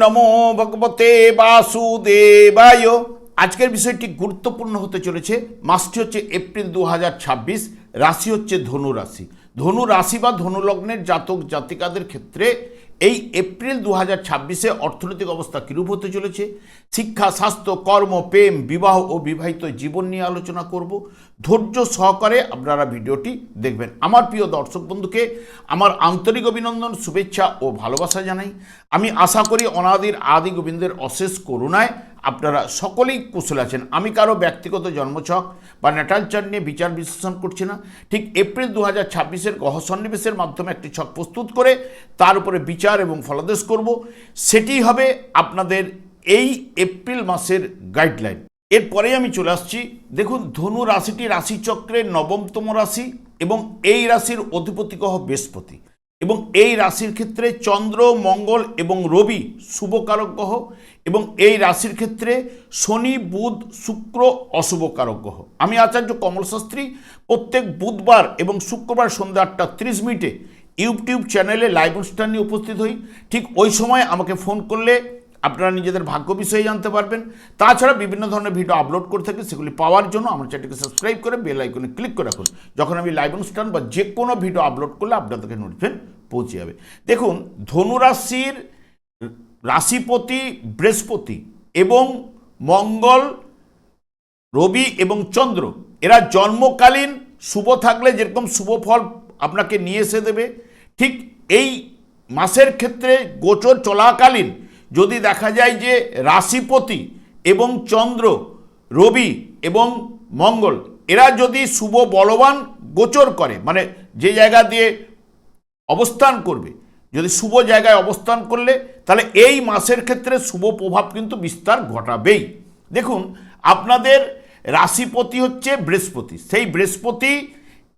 নমো ভগবতে বাসুদেবায়। আজকের বিষয়টি গুরুত্বপূর্ণ হতে চলেছে। মাসটি হচ্ছে এপ্রিল 2026, রাশি হচ্ছে ধনু রাশি। ধনু রাশি বা ধনু লগ্নের জাতক জাতিকাদের ক্ষেত্রে এই এপ্রিল 2026-এ অর্থনৈতিক অবস্থা কীরূপ হতে চলেছে, শিক্ষা, স্বাস্থ্য, কর্ম, প্রেম, বিবাহ ও বিবাহিত জীবন নিয়ে আলোচনা করব। ধৈর্য সহকারে আপনারা ভিডিওটি দেখবেন। আমার প্রিয় দর্শক বন্ধুকে আমার আন্তরিক অভিনন্দন, শুভেচ্ছা ও ভালোবাসা জানাই। আমি আশা করি অনাদির আদি গোবিন্দের অশেষ করুণায় আপনারা সকলেই কুশল আছেন। আমি কারো ব্যক্তিগত জন্মছক বা ন্যাটাল চার্ট নিয়ে বিচার বিশ্লেষণ করছি না। ঠিক এপ্রিল 2026-এর গ্রহ সন্নিবেশের মাধ্যমে একটি ছক প্রস্তুত করে তার উপরে বিচার এবং ফলাদেশ করব। সেটি হবে আপনাদের এই এপ্রিল মাসের গাইডলাইন। এরপরে আমি চলে আসছি। দেখুন, ধনু রাশিটি রাশিচক্রের নবমতম রাশি এবং এই রাশির অধিপতি গ্রহ বৃহস্পতি, এবং এই রাশির ক্ষেত্রে চন্দ্র, মঙ্গল এবং রবি শুভকারক গ্রহ, এবং এই রাশির ক্ষেত্রে শনি, বুধ, শুক্র অশুভকারক গ্রহ। আমি আচার্য কমল শাস্ত্রী প্রত্যেক বুধবার এবং শুক্রবার সন্ধ্যা 8:30 ইউটিউব চ্যানেলে লাইভ অনুষ্ঠান নিয়ে উপস্থিত হই। ঠিক ওই সময় আমাকে ফোন করলে আপনারা নিজেদের ভাগ্য বিষয়ে জানতে পারবেন। তাছাড়া বিভিন্ন ধরনের ভিডিও আপলোড করে থাকি, সেগুলি পাওয়ার জন্য আমার চ্যানেলকে সাবস্ক্রাইব করে বেল আইকনে ক্লিক করে রাখুন। যখন আমি লাইভ অনুষ্ঠান বা যে কোনো ভিডিও আপলোড করলে আপনাদেরকে নোটিফিকেশন পৌঁছে যাবে। দেখুন, ধনুরাশির রাশিপতি বৃহস্পতি এবং মঙ্গল, রবি এবং চন্দ্র এরা জন্মকালীন শুভ থাকলে যেরকম শুভ ফল আপনাকে নিয়ে এসে দেবে, ঠিক এই মাসের ক্ষেত্রে গোচর চলাকালীন যদি দেখা যায় যে রাশিপতি এবং চন্দ্র, রবি এবং মঙ্গল এরা যদি শুভ বলবান গোচর করে, মানে যে জায়গা দিয়ে অবস্থান করবে, যদি শুভ জায়গায় অবস্থান করলে তাহলে এই মাসের ক্ষেত্রে শুভ প্রভাব কিন্তু বিস্তার ঘটাবেই। দেখুন, আপনাদের রাশিপতি হচ্ছে বৃহস্পতি। সেই বৃহস্পতি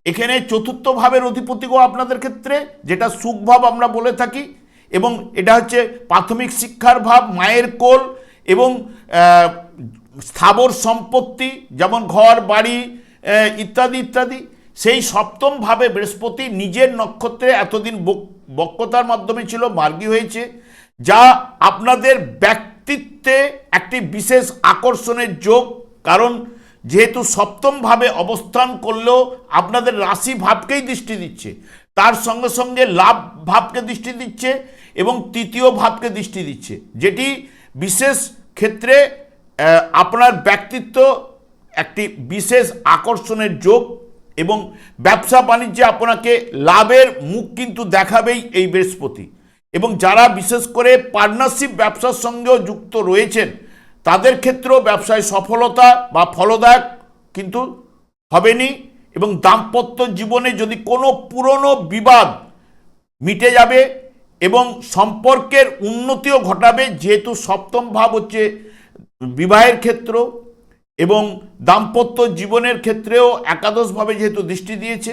এখানে চতুর্থ ভাবের অধিপতিও আপনাদের ক্ষেত্রে, যেটা সুখভাব আমরা বলে থাকি, এবং এটা হচ্ছে প্রাথমিক শিক্ষার ভাব, মায়ের কোল এবং স্থাবর সম্পত্তি যেমন ঘর, বাড়ি ইত্যাদি ইত্যাদি। সেই সপ্তম ভাবে বৃহস্পতি নিজের নক্ষত্রে এতদিন বক্রতার মাধ্যমে ছিল, মার্গী হয়েছে, যা আপনাদের ব্যক্তিত্বে একটি বিশেষ আকর্ষণের যোগ। কারণ যেহেতু সপ্তম ভাবে অবস্থান করলেও আপনাদের রাশি ভাবকেই দৃষ্টি দিচ্ছে, তার সঙ্গে সঙ্গে লাভ ভাবকে দৃষ্টি দিচ্ছে এবং তৃতীয় ভাবকে দৃষ্টি দিচ্ছে, যেটি বিশেষ ক্ষেত্রে আপনার ব্যক্তিত্ব একটি বিশেষ আকর্ষণের যোগ, এবং ব্যবসা বাণিজ্যে আপনাকে লাভের মুখ কিন্তু দেখাবেই এই বৃহস্পতি। এবং যারা বিশেষ করে পার্টনারশিপ ব্যবসার সঙ্গেও যুক্ত রয়েছেন তাদের ক্ষেত্রেও ব্যবসায় সফলতা বা ফলদায়ক কিন্তু হবেনি, এবং দাম্পত্য জীবনে যদি কোনো পুরনো বিবাদ মিটে যাবে এবং সম্পর্কের উন্নতিও ঘটাবে, যেহেতু সপ্তম ভাব হচ্ছে বিবাহের ক্ষেত্র এবং দাম্পত্য জীবনের ক্ষেত্রেও একাদশভাবে যেহেতু দৃষ্টি দিয়েছে,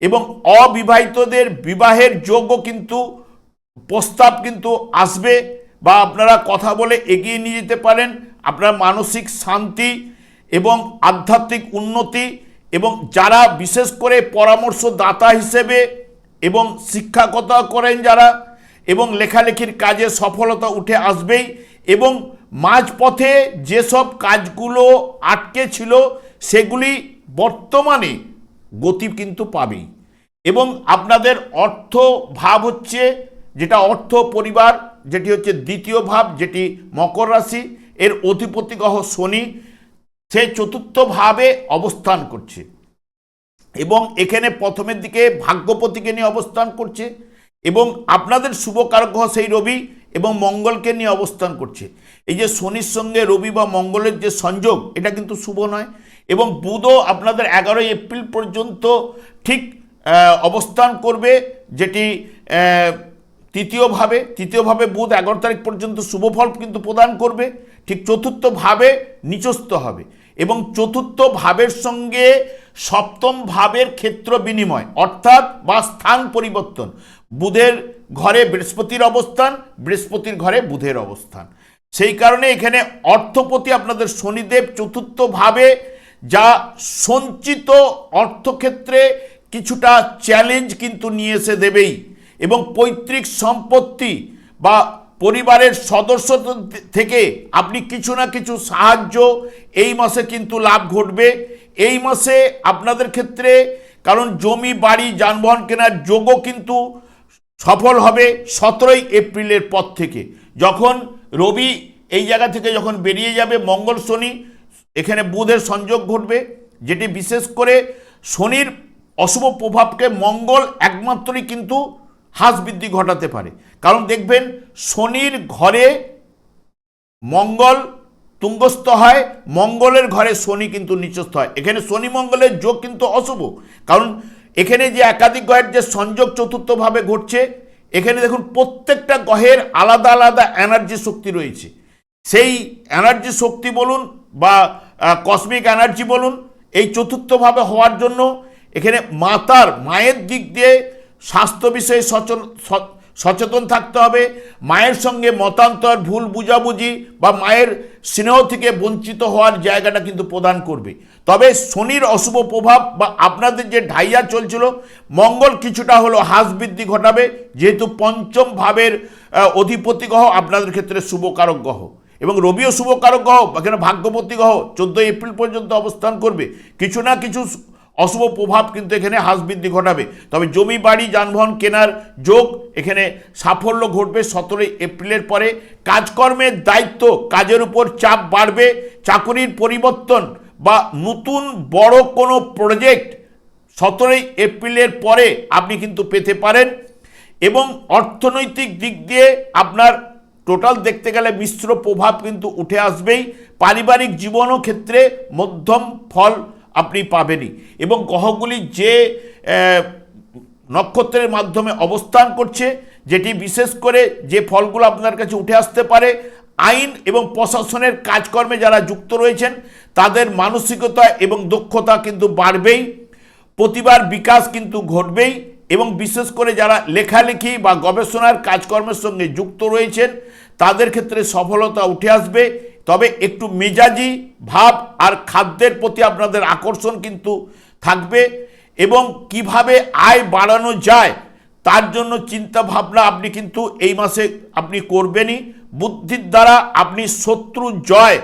এবং অবিবাহিতদের বিবাহের যোগও কিন্তু প্রস্তাব কিন্তু আসবে, বা আপনারা কথা বলে এগিয়ে নিয়ে যেতে পারেন। আপনার মানসিক শান্তি এবং আধ্যাত্মিক উন্নতি, এবং যারা বিশেষ করে পরামর্শদাতা হিসেবে এবং শিক্ষকতা করেন যারা, এবং লেখালেখির কাজে সফলতা উঠে আসবেই, এবং মাঝপথে যেসব কাজগুলো আটকে ছিল সেগুলি বর্তমানে গতি কিন্তু পাবেই। এবং আপনাদের অর্থ ভাব হচ্ছে যেটা অর্থ পরিবার, যেটি হচ্ছে দ্বিতীয় ভাব, যেটি মকর রাশি, এর অধিপতি গ্রহ শনি, সে চতুর্থ ভাবে অবস্থান করছে, এবং এখানে প্রথমের দিকে ভাগ্যপতিকে নিয়ে অবস্থান করছে, এবং আপনাদের শুভকারক গ্রহ সেই রবি এবং মঙ্গলকে নিয়ে অবস্থান করছে। এই যে শনির সঙ্গে রবি বা মঙ্গলের যে সংযোগ, এটা কিন্তু শুভ নয়। এবং বুধও আপনাদের 11 এপ্রিল পর্যন্ত ঠিক অবস্থান করবে, যেটি তৃতীয়ভাবে বুধ 11 তারিখ পর্যন্ত শুভ ফল কিন্তু প্রদান করবে। ঠিক চতুর্থ ভাবে নিচস্থ হবে, এবং চতুর্থ ভাবের সঙ্গে সপ্তম ভাবের ক্ষেত্র বিনিময় অর্থাৎ বা স্থান পরিবর্তন। বুধের ঘরে বৃহস্পতির অবস্থান, বৃহস্পতির ঘরে বুধের অবস্থান। সেই কারণে এখানে অর্থপতি আপনাদের শনিদেব চতুর্থ ভাবে, যা সঞ্চিত অর্থক্ষেত্রে কিছুটা চ্যালেঞ্জ কিন্তু নিয়ে এসে দেবেই, এবং পৈতৃক সম্পত্তি বা পরিবারের সদস্য থেকে আপনি কিছু না কিছু সাহায্য এই মাসে কিন্তু লাভ ঘটবে। এই মাসে আপনাদের ক্ষেত্রে, কারণ জমি বাড়ি যানবাহন কেনার যোগও কিন্তু সফল হবে 17ই এপ্রিলের পর থেকে, যখন রবি এই জায়গা থেকে যখন বেরিয়ে যাবে, মঙ্গল শনি এখানে বুধের সংযোগ ঘটবে, যেটি বিশেষ করে শনির অশুভ প্রভাবকে মঙ্গল একমাত্রই কিন্তু হ্রাস বৃদ্ধি ঘটাতে পারে। কারণ দেখবেন শনির ঘরে মঙ্গল তুঙ্গস্থ হয়, মঙ্গলের ঘরে শনি কিন্তু নিচস্থ হয়। এখানে শনি মঙ্গলের যোগ কিন্তু অশুভ, কারণ এখানে যে একাধিক গ্রহের যে সংযোগ চতুর্থভাবে ঘটছে, এখানে দেখুন প্রত্যেকটা গ্রহের আলাদা আলাদা এনার্জি শক্তি রয়েছে। সেই এনার্জি শক্তি বলুন বা কসমিক এনার্জি বলুন, এই চতুর্থভাবে হওয়ার জন্য এখানে মায়ের দিক দিয়ে স্বাস্থ্য বিষয়ে সচেতন থাকতে হবে। মায়ের সঙ্গে মতান্তর, ভুল বুঝাবুঝি বা মায়ের স্নেহ থেকে বঞ্চিত হওয়ার জায়গাটা কিন্তু প্রদান করবে। তবে শনির অশুভ প্রভাব বা আপনাদের যে ঢাইয়া চলছিল, মঙ্গল কিছুটা হলো হ্রাস বৃদ্ধি ঘটাবে, যেহেতু পঞ্চম ভাবের অধিপতি গ্রহ আপনাদের ক্ষেত্রে শুভকারক গ্রহ, এবং রবিও শুভকারক গ্রহ, এখানে ভাগ্যপতি গ্রহ 14 এপ্রিল পর্যন্ত অবস্থান করবে। কিছু না কিছু অশুভ প্রভাব কিন্তু এখানে হ্রাস বৃদ্ধি ঘটাবে। তবে জমি বাড়ি যানবাহন কেনার যোগ, এখানে সাফল্য ঘটবে 17 এপ্রিলের পরে। কাজকর্মের দায়িত্ব, কাজের উপর চাপ বাড়বে, চাকরির পরিবর্তন বা নতুন বড় কোনো প্রজেক্ট 17 এপ্রিলের পরে আপনি কিন্তু পেতে পারেন। এবং অর্থনৈতিক দিক দিয়ে আপনার টোটাল দেখতে গেলে মিশ্র প্রভাব কিন্তু উঠে আসবেই। পারিবারিক জীবনও ক্ষেত্রে মধ্যম ফল আপনি পাবেনই। এবং গ্রহগুলি যে নক্ষত্রের মাধ্যমে অবস্থান করছে, যেটি বিশেষ করে যে ফলগুলো আপনার কাছে উঠে আসতে পারে, আইন এবং প্রশাসনের কাজকর্মে যারা যুক্ত রয়েছেন তাদের মানসিকতা এবং দক্ষতা কিন্তু বাড়বেই, প্রতিভার বিকাশ কিন্তু ঘটবেই। এবং বিশেষ করে যারা লেখালেখি বা গবেষণার কাজকর্মের সঙ্গে যুক্ত রয়েছেন তাদের ক্ষেত্রে সফলতা উঠে আসবে। তবে একটু মেজাজি ভাব আর খাদ্যের প্রতি আপনাদের আকর্ষণ কিন্তু থাকবে, এবং কিভাবে আয় বাড়ানো যায় তার জন্য চিন্তা ভাবনা আপনি কিন্তু এই মাসে আপনি করবেনই। বুদ্ধির দ্বারা আপনি শত্রু জয়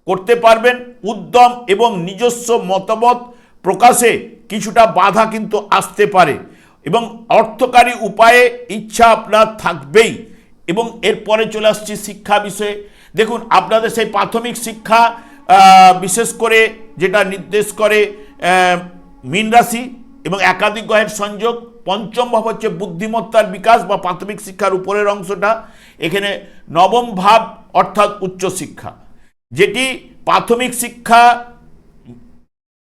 করতে পারবেন। উদ্যম এবং নিজস্ব মতামত প্রকাশে কিছুটা বাধা কিন্তু আসতে পারে, এবং অর্থকারী উপায়ে ইচ্ছা আপনার থাকবেই। এবং এরপরে চলে আসছি শিক্ষা বিষয়ে। দেখুন, আপনাদের সেই প্রাথমিক শিক্ষা বিশেষ করে যেটা নির্দেশ করে মীন রাশি এবং একাধিক গ্রহের সংযোগ, পঞ্চম ভাব হচ্ছে বুদ্ধিমত্তার বিকাশ বা প্রাথমিক শিক্ষার উপরের অংশটা। এখানে নবম ভাব অর্থাৎ উচ্চশিক্ষা, যেটি প্রাথমিক শিক্ষা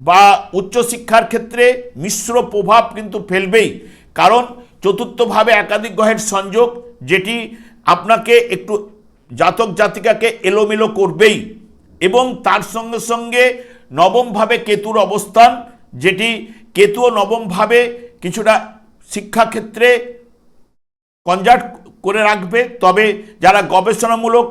বা উচ্চশিক্ষার ক্ষেত্রে মিশ্র প্রভাব কিন্তু ফেলবেই। কারণ চতুর্থভাবে একাধিক গ্রহের সংযোগ, যেটি আপনাকে একটু জাতক জাতিকাকে এলোমেলো করবেই। এবং তার সঙ্গে সঙ্গে নবমভাবে কেতুর অবস্থান, যেটি কেতুও নবমভাবে কিছুটা শিক্ষাক্ষেত্রে কনজার্ট করে রাখবে। তবে যারা গবেষণামূলক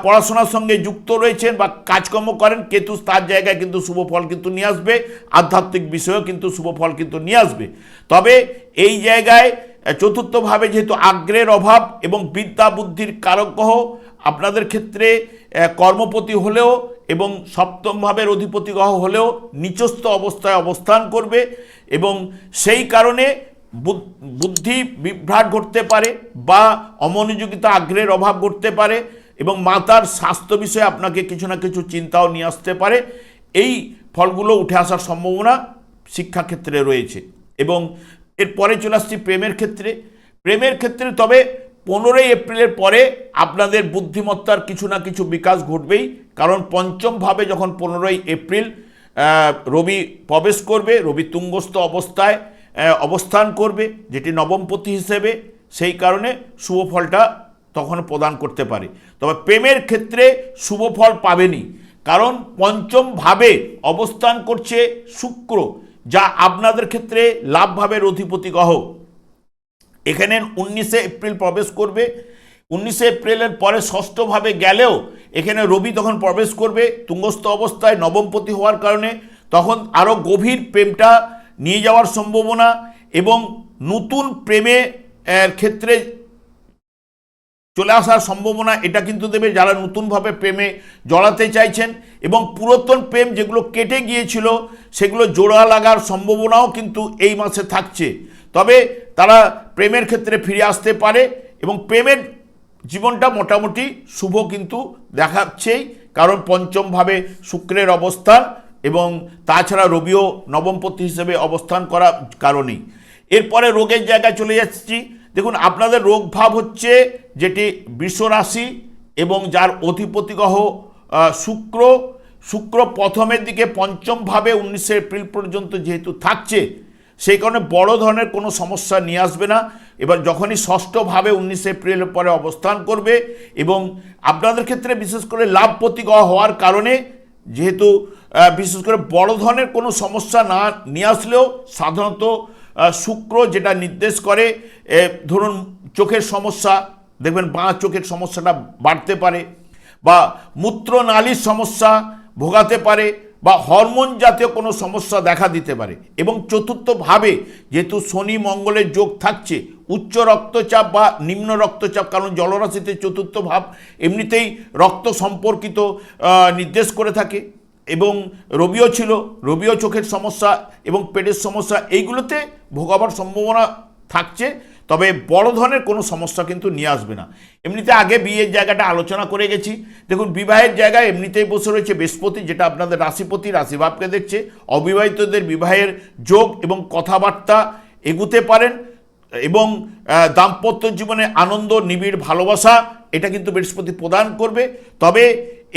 পড়াশোনার সঙ্গে যুক্ত রয়েছেন বা কাজকর্ম করেন, কেতু তার জায়গায় কিন্তু শুভ ফল কিন্তু নিয়ে আসবে, আধ্যাত্মিক বিষয়েও কিন্তু শুভ ফল কিন্তু নিয়ে আসবে। তবে এই জায়গায় চতুর্থভাবে যেহেতু আগ্রহের অভাব এবং বিদ্যা বুদ্ধির কারক গ্রহ আপনাদের ক্ষেত্রে কর্মপতি হলেও এবং সপ্তম ভাবের অধিপতি গ্রহ হলেও নিচস্থ অবস্থায় অবস্থান করবে, এবং সেই কারণে বুদ্ধি বিভ্রাট ঘটতে পারে বা অমনোযোগিতা আগ্রহের অভাব ঘটতে পারে, এবং মাতার স্বাস্থ্য বিষয়ে আপনাকে কিছু না কিছু চিন্তাও নিয়ে আসতে পারে। এই ফলগুলো উঠে আসার সম্ভাবনা শিক্ষাক্ষেত্রে রয়েছে। এবং এরপরে চলে আসছি প্রেমের ক্ষেত্রে। প্রেমের ক্ষেত্রে তবে 15 এপ্রিলের পরে আপনাদের বুদ্ধিমত্তার কিছু না কিছু বিকাশ ঘটবেই। কারণ পঞ্চম ভাবে যখন 15 এপ্রিল রবি প্রবেশ করবে, রবি তুঙ্গস্থ অবস্থায় অবস্থান করবে, যেটি নবমপতি হিসেবে, সেই কারণে শুভ ফলটা তখন প্রদান করতে পারে। তবে প্রেমের ক্ষেত্রে শুভ ফল পাবেনই, কারণ পঞ্চম ভাবে অবস্থান করছে শুক্র, যা আপনাদের ক্ষেত্রে লাভ ভাবের অধিপতি গ্রহ। এখানে 19 এপ্রিল প্রবেশ করবে। 19 এপ্রিলের পরে ষষ্ঠভাবে গেলেও এখানে রবি তখন প্রবেশ করবে তুঙ্গস্থ অবস্থায় নবমপতি হওয়ার কারণে, তখন আরও গভীর প্রেমটা নিয়ে যাওয়ার সম্ভাবনা এবং নতুন প্রেমে ক্ষেত্রে চলে আসার সম্ভাবনা এটা কিন্তু দেবে যারা নতুনভাবে প্রেমে জড়াতে চাইছেন, এবং পুরাতন প্রেম যেগুলো কেটে গিয়েছিল সেগুলো জোড়া লাগার সম্ভাবনাও কিন্তু এই মাসে থাকছে। তবে তারা প্রেমের ক্ষেত্রে ফিরে আসতে পারে এবং প্রেমের জীবনটা মোটামুটি শুভ কিন্তু দেখাচ্ছেই, কারণ পঞ্চমভাবে শুক্রের অবস্থান এবং তাছাড়া রবিও নবমপতি হিসেবে অবস্থান করার কারণেই। এরপরে রোগের জায়গায় চলে যাচ্ছি। দেখুন, আপনাদের রোগ ভাব হচ্ছে যেটি বৃষ রাশি এবং যার অধিপতি গ্রহ শুক্র। শুক্র প্রথমের দিকে পঞ্চমভাবে 19 এপ্রিল পর্যন্ত যেহেতু থাকছে, সেই কারণে বড় ধরনের কোনো সমস্যা নিয়ে আসবে না। এবার যখনই ষষ্ঠভাবে 19 এপ্রিলের পরে অবস্থান করবে এবং আপনাদের ক্ষেত্রে বিশেষ করে লাভপতি গ্রহ হওয়ার কারণে যেহেতু বিশেষ করে বড় ধরনের কোনো সমস্যা না নিয়ে আসলেও সাধারণত শুক্র যেটা নির্দেশ করে, ধরুন চোখের সমস্যা, দেখবেন বাঁ চোখের সমস্যাটা বাড়তে পারে, বা মূত্রনালীর সমস্যা ভোগাতে পারে, বা হরমোন জাতীয় কোনো সমস্যা দেখা দিতে পারে। এবং চতুর্থভাবে যেহেতু শনি মঙ্গলের যোগ থাকছে, উচ্চ রক্তচাপ বা নিম্ন রক্তচাপ, কারণ জলরাশিতে চতুর্থ ভাব এমনিতেই রক্ত সম্পর্কিত নির্দেশ করে থাকে, এবং রবিও ছিল, রবিও চোখের সমস্যা এবং পেটের সমস্যা এইগুলোতে ভোগাবার সম্ভাবনা থাকছে। তবে বড় ধরনের কোনো সমস্যা কিন্তু নিয়ে আসবে না। এমনিতে আগে বিয়ের জায়গাটা আলোচনা করে গেছি। দেখুন, বিবাহের জায়গায় এমনিতেই বসে রয়েছে বৃহস্পতি, যেটা আপনাদের রাশিপতি, রাশিভাবকে দেখছে। অবিবাহিতদের বিবাহের যোগ এবং কথাবার্তা এগুতে পারেন, এবং দাম্পত্য জীবনে আনন্দ, নিবিড় ভালোবাসা এটা কিন্তু বৃহস্পতি প্রদান করবে। তবে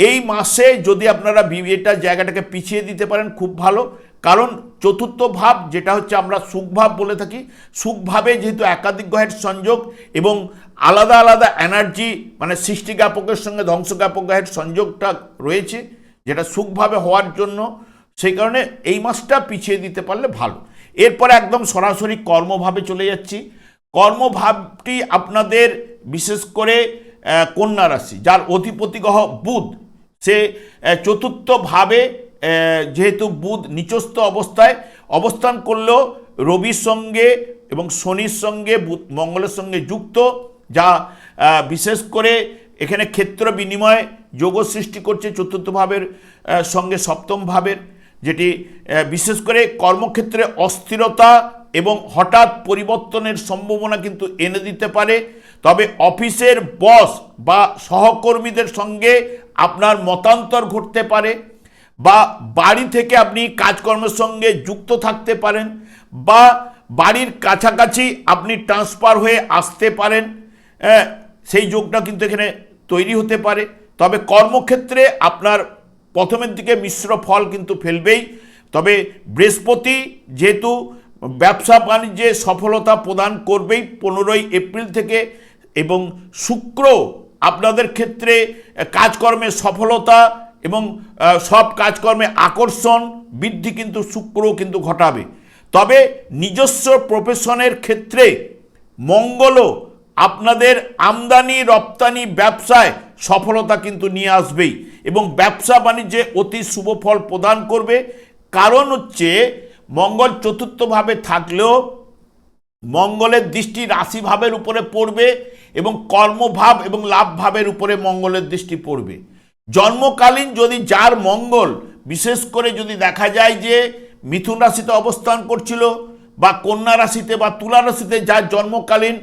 এই মাসে যদি আপনারা বিয়েটার জায়গাটাকে পিছিয়ে দিতে পারেন খুব ভালো, কারণ চতুর্থ ভাব যেটা হচ্ছে আমরা সুখভাব বলে থাকি, সুখভাবে যেহেতু একাধিক গ্রহের সংযোগ এবং আলাদা আলাদা এনার্জি, মানে সৃষ্টিজ্ঞাপকের সঙ্গে ধ্বংসজ্ঞাপক গ্রহের সংযোগটা রয়েছে, যেটা সুখভাবে হওয়ার জন্য, সেই কারণে এই মাসটা পিছিয়ে দিতে পারলে ভালো। এরপরে একদম সরাসরি কর্মভাবে চলে যাচ্ছি। কর্মভাবটি আপনাদের বিশেষ করে কন্যা রাশি, যার অধিপতি গ্রহ বুধ, সে চতুর্থভাবে যেহেতু বুধ নিচস্থ অবস্থায় অবস্থান করলেও রবির সঙ্গে এবং শনির সঙ্গে মঙ্গলের সঙ্গে যুক্ত, যা বিশেষ করে এখানে ক্ষেত্র বিনিময় যোগ সৃষ্টি করছে চতুর্থ ভাবের সঙ্গে সপ্তম ভাবের, যেটি বিশেষ করে কর্মক্ষেত্রে অস্থিরতা এবং হঠাৎ পরিবর্তনের সম্ভাবনা কিন্তু এনে দিতে পারে। তবে অফিসের বস বা সহকর্মীদের সঙ্গে আপনার মতান্তর ঘটতে পারে, বা বাড়ি থেকে আপনি কাজকর্মের সঙ্গে যুক্ত থাকতে পারেন, বা বাড়ির কাছাকাছি আপনি ট্রান্সফার হয়ে আসতে পারেন, সেই যোগটা কিন্তু এখানে তৈরি হতে পারে। তবে কর্মক্ষেত্রে আপনার প্রথমের দিকে মিশ্র ফল কিন্তু ফেলবেই। তবে বৃহস্পতি যেহেতু ব্যবসা বাণিজ্যে সফলতা প্রদান করবেই 15 এপ্রিল থেকে, এবং শুক্র আপনাদের ক্ষেত্রে কাজকর্মে সফলতা এবং সব কাজকর্মে আকর্ষণ বৃদ্ধি কিন্তু শুক্র কিন্তু ঘটাবে। তবে নিজস্ব প্রফেশনের ক্ষেত্রে মঙ্গলও আপনাদের আমদানি রপ্তানি ব্যবসায় সফলতা কিন্তু নিয়ে আসবেই, এবং ব্যবসা বাণিজ্যে অতি শুভ ফল প্রদান করবে। কারণ হচ্ছে মঙ্গল চতুর্থভাবে থাকলেও মঙ্গলের দৃষ্টি রাশিভাবের উপরে পড়বে এবং কর্মভাব এবং লাভ ভাবের উপরে মঙ্গলের দৃষ্টি পড়বে। জন্মকালীন যদি যার মঙ্গল বিশেষ করে যদি দেখা যায় যে মিথুন রাশিতে অবস্থান করছিল, বা কন্যা রাশিতে বা তুলা রাশিতে যার জন্মকালীন,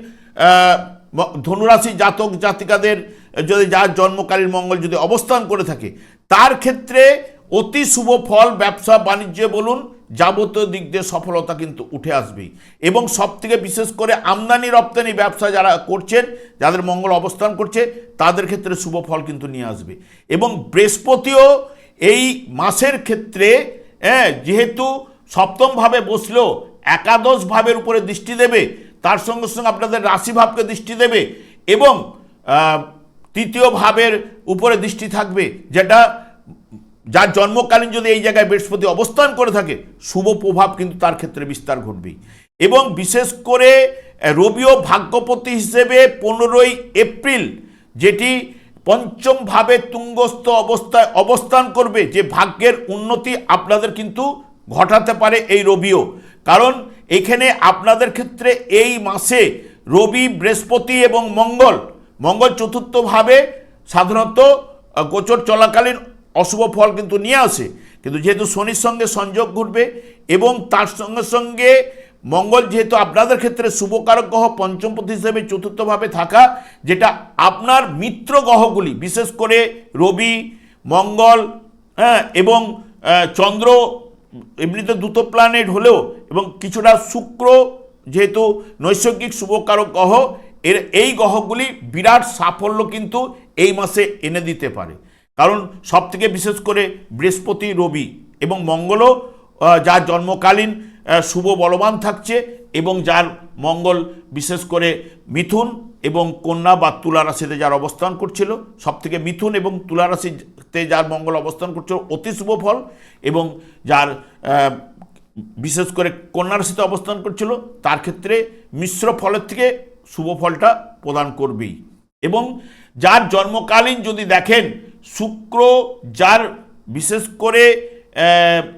ধনুরাশি জাতক জাতিকাদের যদি যার জন্মকালীন মঙ্গল যদি অবস্থান করে থাকে, তার ক্ষেত্রে অতি শুভ ফল ব্যবসা বাণিজ্যে বলুন যাবতীয় দিক দিয়ে সফলতা কিন্তু উঠে আসবেই। এবং সবথেকে বিশেষ করে আমদানি রপ্তানি ব্যবসা যারা করছেন, যাদের মঙ্গল অবস্থান করছে, তাদের ক্ষেত্রে শুভ ফল কিন্তু নিয়ে আসবে। এবং বৃহস্পতিও এই মাসের ক্ষেত্রে যেহেতু সপ্তমভাবে বসলেও একাদশ ভাবের উপরে দৃষ্টি দেবে, তার সঙ্গে সঙ্গে আপনাদের রাশিভাবকে দৃষ্টি দেবে, এবং তৃতীয় ভাবের উপরে দৃষ্টি থাকবে, যেটা যার জন্মকালীন যদি এই জায়গায় বৃহস্পতি অবস্থান করে থাকে, শুভ প্রভাব কিন্তু তার ক্ষেত্রে বিস্তার ঘটবেই। এবং বিশেষ করে রবিও ভাগ্যপতি হিসেবে 15 এপ্রিল, যেটি পঞ্চম ভাবে তুঙ্গস্থ অবস্থায় অবস্থান করবে, যে ভাগ্যের উন্নতি আপনাদের কিন্তু ঘটাতে পারে এই রবিও। কারণ এখানে আপনাদের ক্ষেত্রে এই মাসে রবি, বৃহস্পতি এবং মঙ্গল মঙ্গল চতুর্থভাবে সাধারণত গোচর চলাকালীন অশুভ ফল কিন্তু নিয়ে আসে, কিন্তু যেহেতু শনির সঙ্গে সংযোগ ঘটবে এবং তার সঙ্গে সঙ্গে মঙ্গল যেহেতু আপনাদের ক্ষেত্রে শুভকারক গ্রহ পঞ্চমপতি হিসেবে চতুর্থভাবে থাকা, যেটা আপনার মিত্র গ্রহগুলি বিশেষ করে রবি, মঙ্গল, এবং চন্দ্র এমনিতে দুটো প্ল্যানেট হলেও এবং কিছুটা শুক্র যেহেতু নৈসর্গিক শুভকারক গ্রহ, এই গ্রহগুলি বিরাট সাফল্য কিন্তু এই মাসে এনে দিতে পারে। কারণ সবথেকে বিশেষ করে বৃহস্পতি, রবি এবং মঙ্গলও যার জন্মকালীন শুভ বলবান থাকছে এবং যার মঙ্গল বিশেষ করে মিথুন এবং কন্যা বা তুলা রাশিতে যার অবস্থান করছিল, সবথেকে মিথুন এবং তুলা রাশিতে যার মঙ্গল অবস্থান করছিল অতি শুভ ফল, এবং যার বিশেষ করে কন্যা রাশিতে অবস্থান করছিল তার ক্ষেত্রে মিশ্র ফলের থেকে শুভ ফলটা প্রদান করবেই। এবং যার জন্মকালীন যদি দেখেন শুক্র, যার বিশেষ করে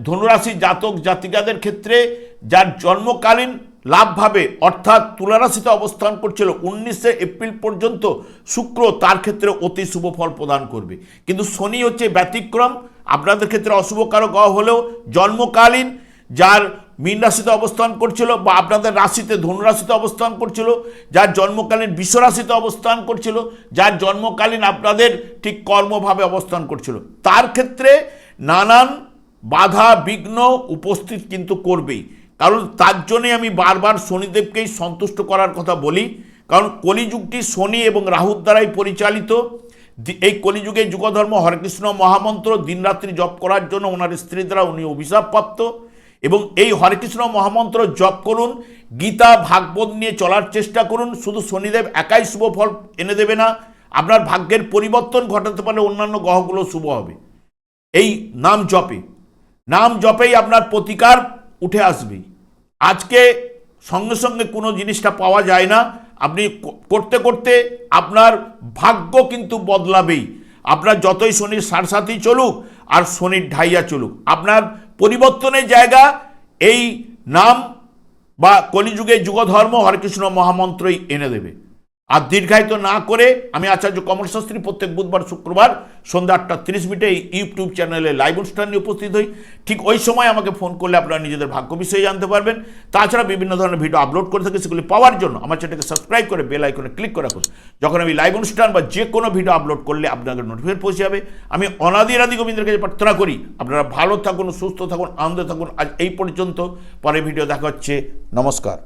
ধনুরাশি জাতক জাতিকাদের ক্ষেত্রে যার জন্মকালীন লাভভাবে অর্থাৎ তুলারাশিতে অবস্থান করছিল 19শে এপ্রিল পর্যন্ত শুক্র, তার ক্ষেত্রে অতি শুভ ফল প্রদান করবে। কিন্তু শনি হচ্ছে ব্যতিক্রম, আপনাদের ক্ষেত্রে অশুভকারক গ্রহ হলেও জন্মকালীন যার মীন রাশিতে অবস্থান করছিল বা আপনাদের রাশিতে ধনুরাশিতে অবস্থান করছিল, যার জন্মকালীন বৃষ রাশিতে অবস্থান করছিল, যার জন্মকালীন আপনাদের ঠিক কর্মভাবে অবস্থান করছিল, তার ক্ষেত্রে নানান বাধা বিঘ্ন উপস্থিত কিন্তু করবেই। কারণ তার জন্যে আমি বারবার শনিদেবকেই সন্তুষ্ট করার কথা বলি, কারণ কলিযুগটি শনি এবং রাহুর দ্বারাই পরিচালিত। এই কলিযুগে যুগধর্ম হরেকৃষ্ণ মহামন্ত্র দিনরাত্রি জপ করার জন্য ওনার স্ত্রী দ্বারা উনি অভিশাপপ্রাপ্ত, এবং এই হরেকৃষ্ণ মহামন্ত্র জপ করুন, গীতা ভাগবত নিয়ে চলার চেষ্টা করুন। শুধু শনিদেব একাই শুভ ফল এনে দেবে না, আপনার ভাগ্যের পরিবর্তন ঘটাতে পারলে অন্যান্য গ্রহগুলো শুভ হবে। এই নাম জপেই আপনার প্রতিকার উঠে আসবে। আজকে সঙ্গে সঙ্গে কোনো জিনিসটা পাওয়া যায় না, আপনি করতে করতে আপনার ভাগ্য কিন্তু বদলাবেই। আপনার যতই শনির সারসাথী চলুক আর শনির ঢাইয়া চলুক, আপনার পরিবর্তনের জায়গা এই নাম বা কলিযুগে যুগধর্ম হরেকৃষ্ণ মহামন্ত্রই এনে দেবে। আর দীর্ঘায়িত না করে আমি আচার্য কমল শাস্ত্রী প্রত্যেক বুধবার শুক্রবার সন্ধ্যা 8:30 এই ইউটিউব চ্যানেলে লাইভ অনুষ্ঠান নিয়ে উপস্থিত হই। ঠিক ওই সময় আমাকে ফোন করলে আপনারা নিজেদের ভাগ্য বিষয়ে জানতে পারবেন। তাছাড়া বিভিন্ন ধরনের ভিডিও আপলোড করে থাকি, সেগুলি পাওয়ার জন্য আমার চ্যানেলকে সাবস্ক্রাইব করে বেল আইকনে ক্লিক করে রাখুন। যখন আমি লাইভ অনুষ্ঠান বা যে কোনো ভিডিও আপলোড করলে আপনাদের নোটিফিকেশন পৌঁছে যাবে। আমি অনাদি গোবিন্দের কাছে প্রার্থনা করি আপনারা ভালো থাকুন, সুস্থ থাকুন, আনন্দে থাকুন। আজ এই পর্যন্ত, পরে ভিডিও দেখা হচ্ছে। নমস্কার।